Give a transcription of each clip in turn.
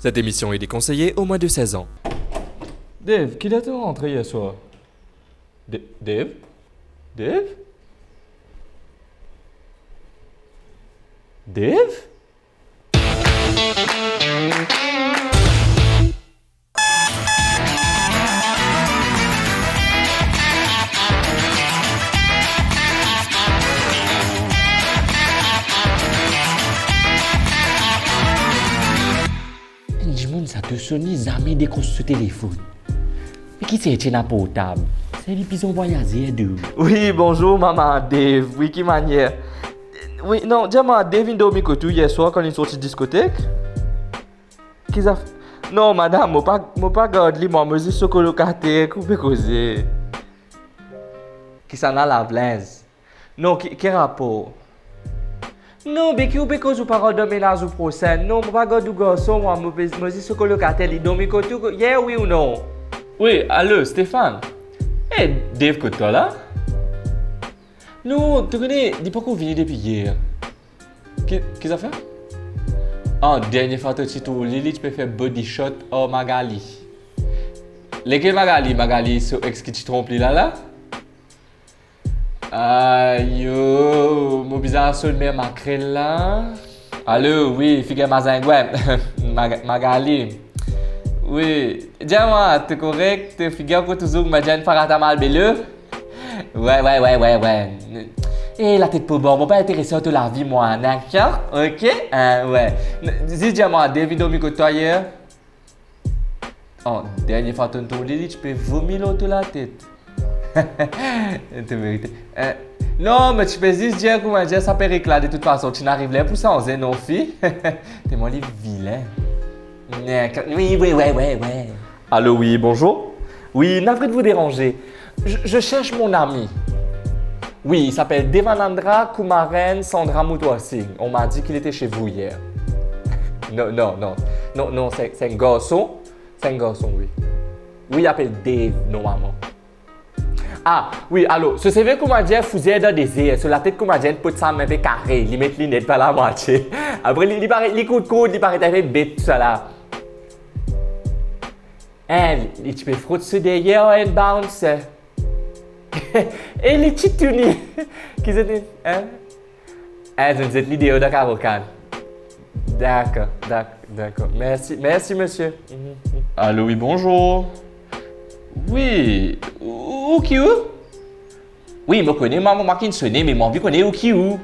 Cette émission est déconseillée aux moins de 16 ans. Dave, qui est rentré hier soir? Dave? Dave? Dave? Dis-moi, ça te sonne jamais dès qu'on se téléphone. Mais qui c'est Etienne portable? C'est l'épisode voyager de. Oui, bonjour maman, Dave. Oui, qui manière? Oui, non, dis-moi, Dave, il dormi que tout hier soir quand il est sorti de discothèque? Qu'est-ce a fait? Non, madame, moi pas garde moi, me dis ce que le caractère, coupé causer. Qui s'en a la blaise? Non, quel rapport? Non, mais qui ou cause ou parole de ménage ou procès? Non, moi pas garde du garçon, moi, me dis ce que le caractère, il dormi que tout, hier, oui ou non? Oui, allô, Stéphane? Eh, Dave, que toi là? Non, tu connais, dis pas qu'on vient depuis hier. Qu'est-ce que ça fait? Ah, dernière fois, tu tout, Lily, tu peux faire body shot au Magali. Lesquels Magali, c'est ex qui te trompe là? Aïe, yo, mon bizarre seul mère maquerelle là. Allô, oui, figure Mazangouem, Magali. Oui, dis-moi, t'es correct, t'es figure que toujours m'a dit une farata mal belle. Ouais. Et la tête pour bon, moi pas intéressé à la vie, moi, d'accord? Ok? Ouais. Dis-moi, David Domingo, toi hier? Oh, dernière fois, tonton Lily, tu peux vomir l'autre la tête. T'es vérité. Non, mais tu peux dire comment dire, ça peut éclater de toute façon. Tu n'arrives là pour ça, on non, fille. T'es mon livre vilain. Oui. Allô, oui, bonjour. Oui, navré de vous déranger. Je cherche mon ami. Oui, il s'appelle Devanandra Kumaren Sandra Mutwasing. On m'a dit qu'il était chez vous hier. Non, c'est un garçon. C'est un garçon, oui. Oui, il appelle Dave, normalement. Ah, oui, allô, ce CV qu'on m'a dit, fusée dans des airs, sur la tête qu'on m'a dit, peut ça même carré, il met les lunettes par la moitié. Après, il paraît, les coups de coude, il paraît avec bête, tout ça là. Tu peux frotter ce derrière and bounce. Et les petites tunis, qui étaient, hein? C'est l'idée de Carocan. D'accord. Merci, monsieur. Allô, oui, bonjour. Oui, où qui où? Oui, je connais moi qui ne sonne, mais moi, je connais où qui où?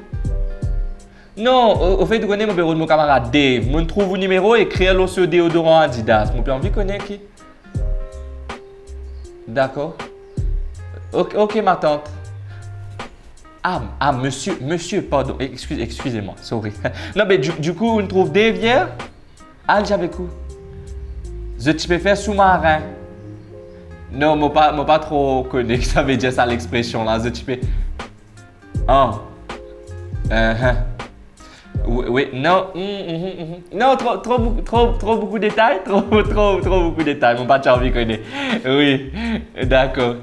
Non, au fait, je connais mon bureau de mon camarade Dave. Je trouve le numéro et écrit le sur déodorant Adidas. Je peux envie de connaître qui? D'accord. Ok, ma tante. Ah, monsieur, pardon. Excusez-moi, sorry. Non, mais du coup, on trouve Dave hier? Ah, j'avais coup. Je peux faire sous-marin. Non, moi pas trop connu, ça veut dire ça l'expression là, je peux. Oui, non, non, trop beaucoup de détails, trop beaucoup de détails, mon pas envie de connaître. Oui, d'accord.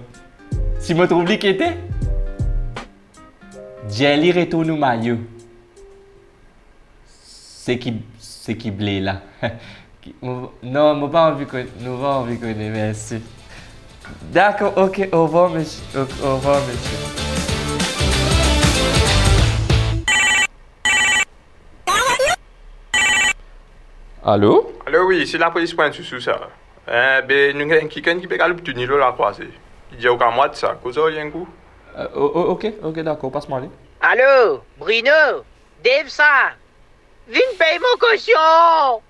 Si je trouve qui était? Jelly retourne au maillot. C'est qui blé là. Non, moi pas envie de connaître, merci. D'accord, ok, au revoir, monsieur. Au revoir, monsieur. Allô? Allô, oui, c'est la police pointe sur ça. Nous avons quelqu'un qui peut aller obtenir la croisée. Il dit au cas de ça, cause rien coup. Ok, d'accord, passe-moi allez. Allô, Bruno, Dave ça, viens payer mon caution.